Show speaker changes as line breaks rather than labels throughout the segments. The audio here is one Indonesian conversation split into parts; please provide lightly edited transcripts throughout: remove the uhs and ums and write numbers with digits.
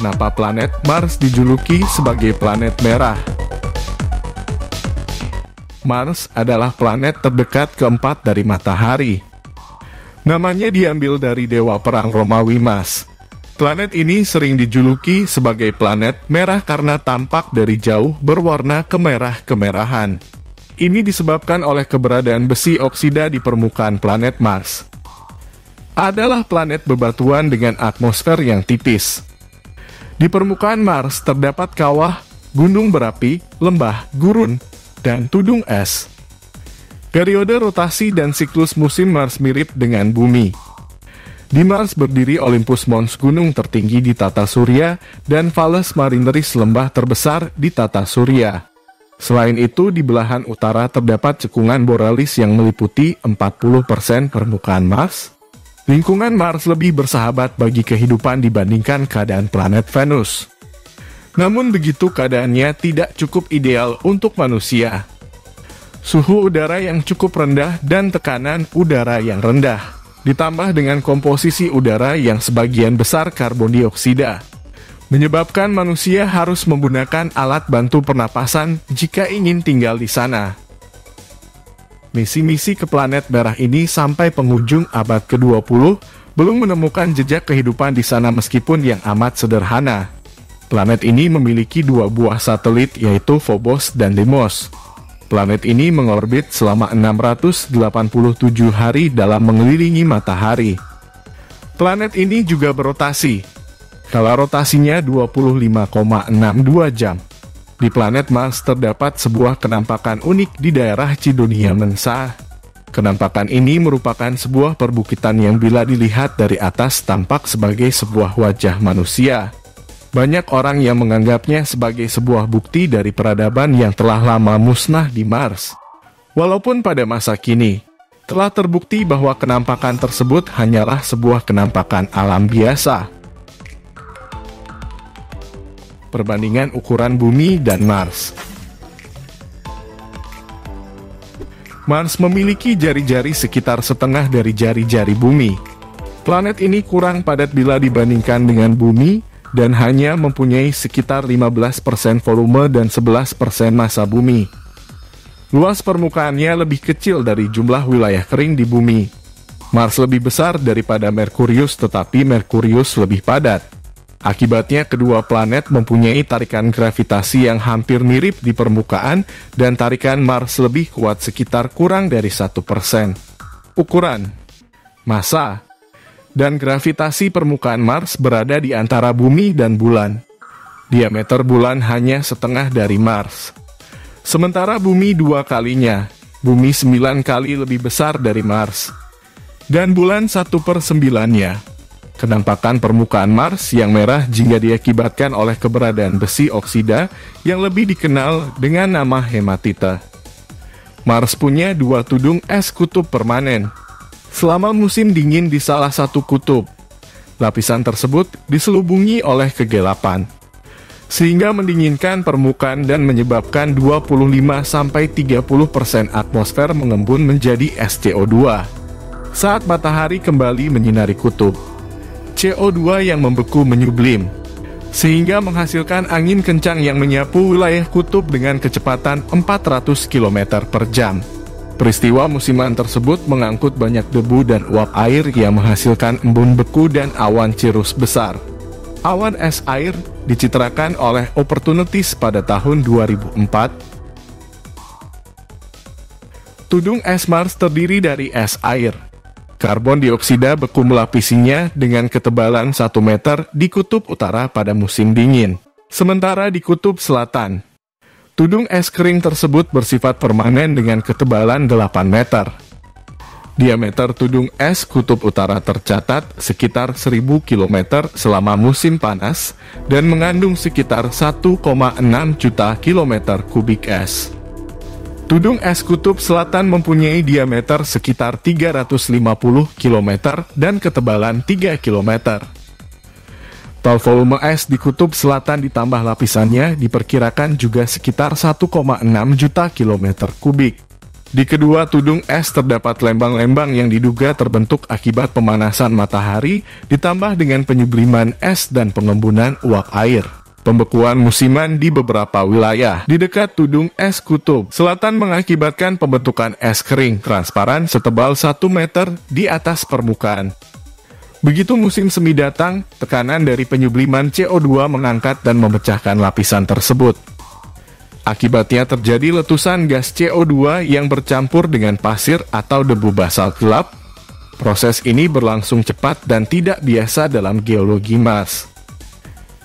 kenapa planet Mars dijuluki sebagai planet merah. Mars adalah planet terdekat keempat dari matahari. Namanya diambil dari dewa perang Romawi Mars. Planet ini sering dijuluki sebagai planet merah karena tampak dari jauh berwarna kemerah-kemerahan. Ini disebabkan oleh keberadaan besi oksida di permukaan planet Mars. Adalah planet bebatuan dengan atmosfer yang tipis. Di permukaan Mars terdapat kawah, gunung berapi, lembah, gurun, dan tudung es. Periode rotasi dan siklus musim Mars mirip dengan Bumi. Di Mars berdiri Olympus Mons, gunung tertinggi di tata surya, dan Valles Marineris, lembah terbesar di tata surya. Selain itu, di belahan utara terdapat cekungan Borealis yang meliputi 40% permukaan Mars. Lingkungan Mars lebih bersahabat bagi kehidupan dibandingkan keadaan planet Venus. Namun begitu keadaannya tidak cukup ideal untuk manusia. Suhu udara yang cukup rendah dan tekanan udara yang rendah, ditambah dengan komposisi udara yang sebagian besar karbon dioksida, menyebabkan manusia harus menggunakan alat bantu pernapasan jika ingin tinggal di sana. Misi-misi ke planet merah ini sampai penghujung abad ke-20 belum menemukan jejak kehidupan di sana meskipun yang amat sederhana. Planet ini memiliki 2 buah satelit, yaitu Phobos dan Deimos. Planet ini mengorbit selama 687 hari dalam mengelilingi matahari. Planet ini juga berotasi. Kala rotasinya 25,62 jam. Di planet Mars terdapat sebuah kenampakan unik di daerah Cydonia Mensa. Kenampakan ini merupakan sebuah perbukitan yang bila dilihat dari atas tampak sebagai sebuah wajah manusia. Banyak orang yang menganggapnya sebagai sebuah bukti dari peradaban yang telah lama musnah di Mars. Walaupun pada masa kini, telah terbukti bahwa kenampakan tersebut hanyalah sebuah kenampakan alam biasa. Perbandingan ukuran Bumi dan Mars. Mars memiliki jari-jari sekitar setengah dari jari-jari Bumi. Planet ini kurang padat bila dibandingkan dengan Bumi, dan hanya mempunyai sekitar 15% volume dan 11% massa Bumi. Luas permukaannya lebih kecil dari jumlah wilayah kering di Bumi. Mars lebih besar daripada Merkurius, tetapi Merkurius lebih padat. Akibatnya kedua planet mempunyai tarikan gravitasi yang hampir mirip di permukaan, dan tarikan Mars lebih kuat sekitar kurang dari 1%. Ukuran, massa, dan gravitasi permukaan Mars berada di antara Bumi dan Bulan. Diameter Bulan hanya setengah dari Mars. Sementara Bumi 2 kalinya, Bumi 9 kali lebih besar dari Mars. Dan Bulan 1/9-nya. Kenampakan permukaan Mars yang merah jika diakibatkan oleh keberadaan besi oksida yang lebih dikenal dengan nama hematita. Mars punya 2 tudung es kutub permanen. Selama musim dingin di salah satu kutub, lapisan tersebut diselubungi oleh kegelapan, sehingga mendinginkan permukaan dan menyebabkan 25-30% atmosfer mengembun menjadi es CO2. Saat matahari kembali menyinari kutub, CO2 yang membeku menyublim, sehingga menghasilkan angin kencang yang menyapu wilayah kutub dengan kecepatan 400 km per jam. Peristiwa musiman tersebut mengangkut banyak debu dan uap air yang menghasilkan embun beku dan awan cirrus besar. Awan es air dicitrakan oleh Opportunities pada tahun 2004. Tudung es Mars terdiri dari es air. Karbon dioksida beku melapisinya dengan ketebalan 1 meter di kutub utara pada musim dingin. Sementara di kutub selatan, tudung es kering tersebut bersifat permanen dengan ketebalan 8 meter. Diameter tudung es kutub utara tercatat sekitar 1000 km selama musim panas dan mengandung sekitar 1,6 juta kilometer kubik es. Tudung es kutub selatan mempunyai diameter sekitar 350 km dan ketebalan 3 km. Volume es di kutub selatan ditambah lapisannya diperkirakan juga sekitar 1,6 juta kilometer kubik. Di kedua tudung es terdapat lembang-lembang yang diduga terbentuk akibat pemanasan matahari, ditambah dengan penyubliman es dan pengembunan uap air. Pembekuan musiman di beberapa wilayah di dekat tudung es kutub selatan mengakibatkan pembentukan es kering transparan setebal 1 meter di atas permukaan. Begitu musim semi datang, tekanan dari penyubliman CO2 mengangkat dan memecahkan lapisan tersebut. Akibatnya terjadi letusan gas CO2 yang bercampur dengan pasir atau debu basalt gelap. Proses ini berlangsung cepat dan tidak biasa dalam geologi Mars.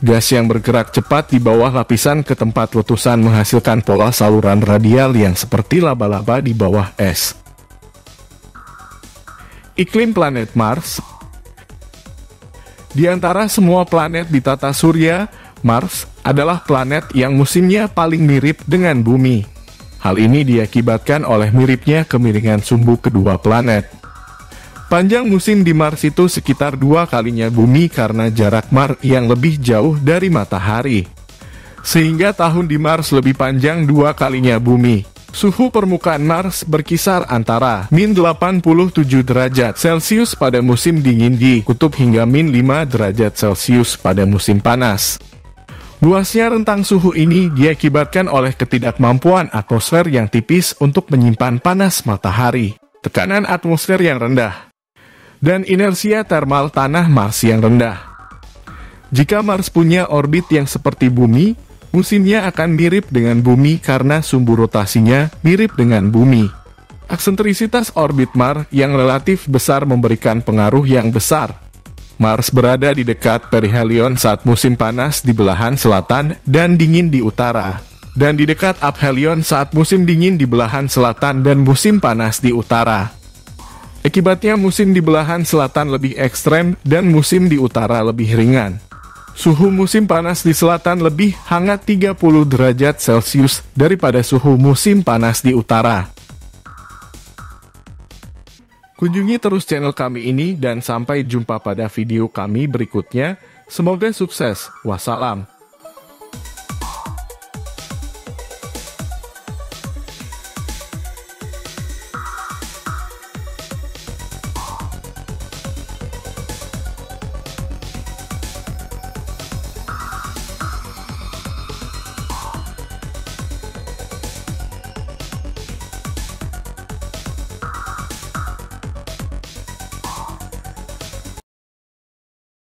Gas yang bergerak cepat di bawah lapisan ke tempat letusan menghasilkan pola saluran radial yang seperti laba-laba di bawah es. Iklim planet Mars. Di antara semua planet di tata surya, Mars adalah planet yang musimnya paling mirip dengan Bumi. Hal ini diakibatkan oleh miripnya kemiringan sumbu kedua planet. Panjang musim di Mars itu sekitar 2 kalinya Bumi karena jarak Mars yang lebih jauh dari matahari. Sehingga tahun di Mars lebih panjang 2 kalinya Bumi. Suhu permukaan Mars berkisar antara -87 derajat Celcius pada musim dingin di kutub hingga -5 derajat Celcius pada musim panas. Luasnya rentang suhu ini diakibatkan oleh ketidakmampuan atmosfer yang tipis untuk menyimpan panas matahari, tekanan atmosfer yang rendah, dan inersia termal tanah Mars yang rendah. Jika Mars punya orbit yang seperti Bumi, musimnya akan mirip dengan Bumi karena sumbu rotasinya mirip dengan Bumi. Eksentrisitas orbit Mars yang relatif besar memberikan pengaruh yang besar. Mars berada di dekat perihelion saat musim panas di belahan selatan dan dingin di utara, dan di dekat aphelion saat musim dingin di belahan selatan dan musim panas di utara. Akibatnya musim di belahan selatan lebih ekstrem dan musim di utara lebih ringan. Suhu musim panas di selatan lebih hangat 30 derajat Celcius daripada suhu musim panas di utara. Kunjungi terus channel kami ini dan sampai jumpa pada video kami berikutnya. Semoga sukses. Wassalam.